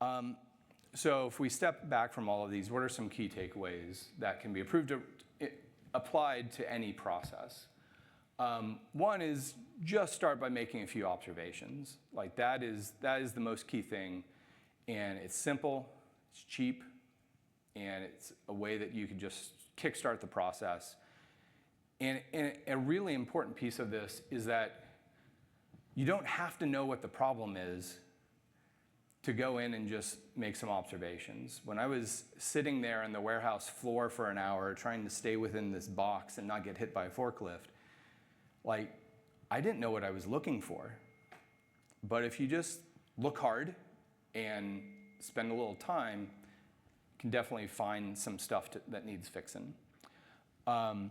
So if we step back from all of these, what are some key takeaways that can be applied to any process? One is just start by making a few observations. Like that is the most key thing, and it's simple, it's cheap, and it's a way that you can just kickstart the process. And a really important piece of this is that you don't have to know what the problem is to go in and just make some observations. When I was sitting there on the warehouse floor for an hour trying to stay within this box and not get hit by a forklift, like, I didn't know what I was looking for. But if you just look hard and spend a little time, you can definitely find some stuff that needs fixing. And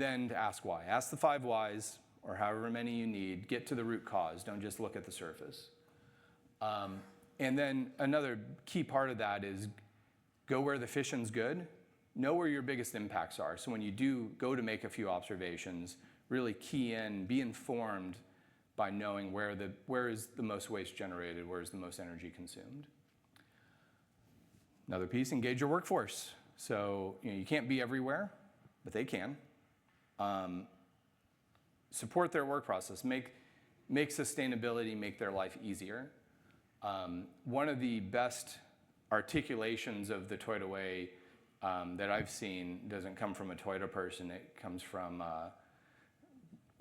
then to ask why. Ask the 5 whys, or however many you need. Get to the root cause. Don't just look at the surface. And then another key part of that is go where the fishing's good. Know where your biggest impacts are. So when you do go to make a few observations, really key in, be informed by knowing where is the most waste generated, where is the most energy consumed. Another piece, engage your workforce. So you can't be everywhere, but they can. Support their work process. Make sustainability make their life easier. One of the best articulations of the Toyota Way that I've seen doesn't come from a Toyota person. It comes from a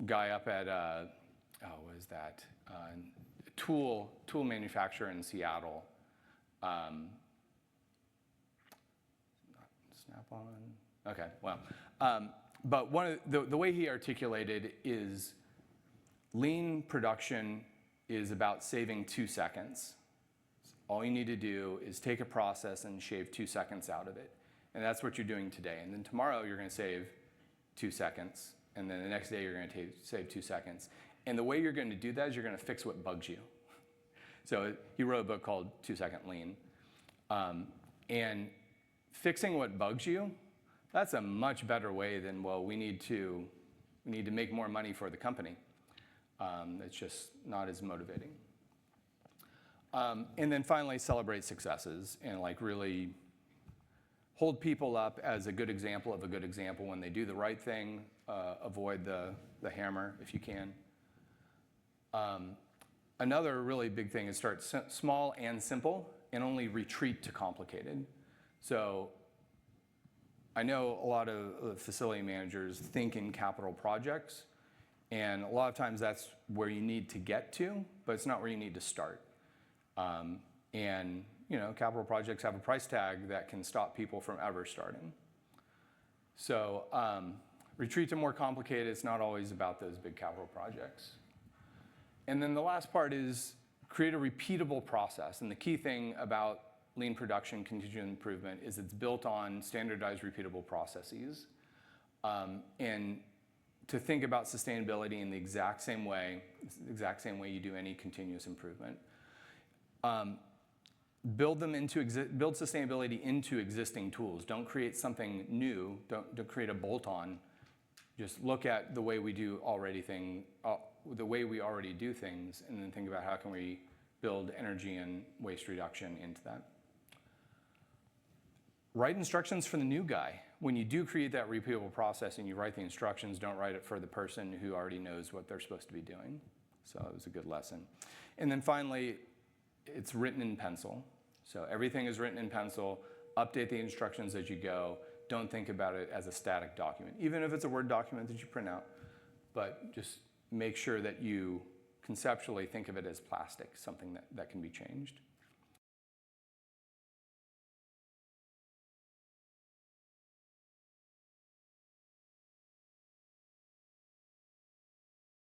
guy up at, what is that? Tool manufacturer in Seattle. Not Snap-on. Okay, well. But one of the way he articulated is lean production is about saving 2 seconds. All you need to do is take a process and shave 2 seconds out of it. And that's what you're doing today. And then tomorrow you're going to save 2 seconds. And then the next day you're going to save 2 seconds. And the way you're going to do that is you're going to fix what bugs you. So he wrote a book called 2 Second Lean. And fixing what bugs you, that's a much better way than, well, we need to make more money for the company. It's just not as motivating. And then finally, celebrate successes and like really hold people up as a good example of a good example when they do the right thing. Avoid the hammer if you can. Another really big thing is start small and simple and only retreat to complicated. So I know a lot of facility managers think in capital projects, and a lot of times that's where you need to get to, but it's not where you need to start. And capital projects have a price tag that can stop people from ever starting. So retreat to more complicated. It's not always about those big capital projects. And then the last part is create a repeatable process. And the key thing about lean production, continuous improvement, is it's built on standardized, repeatable processes. And to think about sustainability in the exact same way you do any continuous improvement. Build sustainability into existing tools. Don't create something new. Don't create a bolt-on. Just look at the way we already do things, and then think about how can we build energy and waste reduction into that. Write instructions for the new guy. When you do create that repeatable process and you write the instructions, don't write it for the person who already knows what they're supposed to be doing. So it was a good lesson. And then finally, it's written in pencil. So everything is written in pencil. Update the instructions as you go. Don't think about it as a static document, even if it's a Word document that you print out. But just make sure that you conceptually think of it as plastic, something that can be changed.